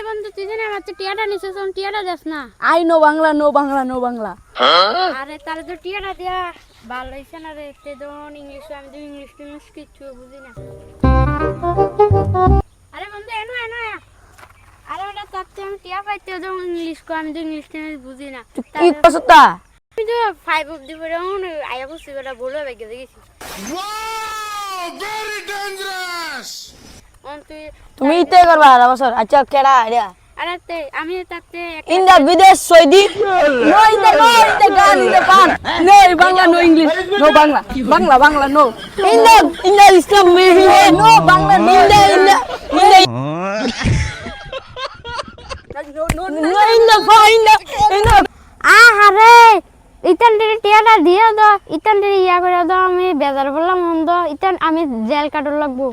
বন্ধু তুই জানি আমার তো টিয়াটা নিছিস টিয়াটা যাস না I no Bangla no Bangla no Bangla আরে তাহলে তো টিয়াটা দিয়া ভালো হইছে না রে তে দন ইংলিশ আমি তো ইংলিশ কিছু বুঝি না আরে বন্ধু এনো এনো আরে ওটা তাতে আমি টিয়া পাইতে দন ইংলিশ কো আমি তো ইংলিশ বুঝি না কি কসতা আমি তো 5 অবধি পড়ে আয়া বসে বেটা বলে বেগে গেছি ভেরি ডেঞ্জারাস তুমি ইতে করবা বছর আচ্ছা কেডা আইডিয়া আরে তে আমি তাতে ইন্দা বিদেশ সৌদি নো ইন্দা গান ইন্দা পান no Bangla no English no Bangla Bangla Bangla no ইন্দা ইসলাম মেহি নো বাংলা ইন্দা ইন্দা নো ইন্দা ফাইন্দা ইন্দা আহারে ইতান টিয়াটা দিয়ে দাও ইতান ইয়া করে দাও আমি বেজার বললাম মন্দ ইতান আমি জেল কাটর লাগবো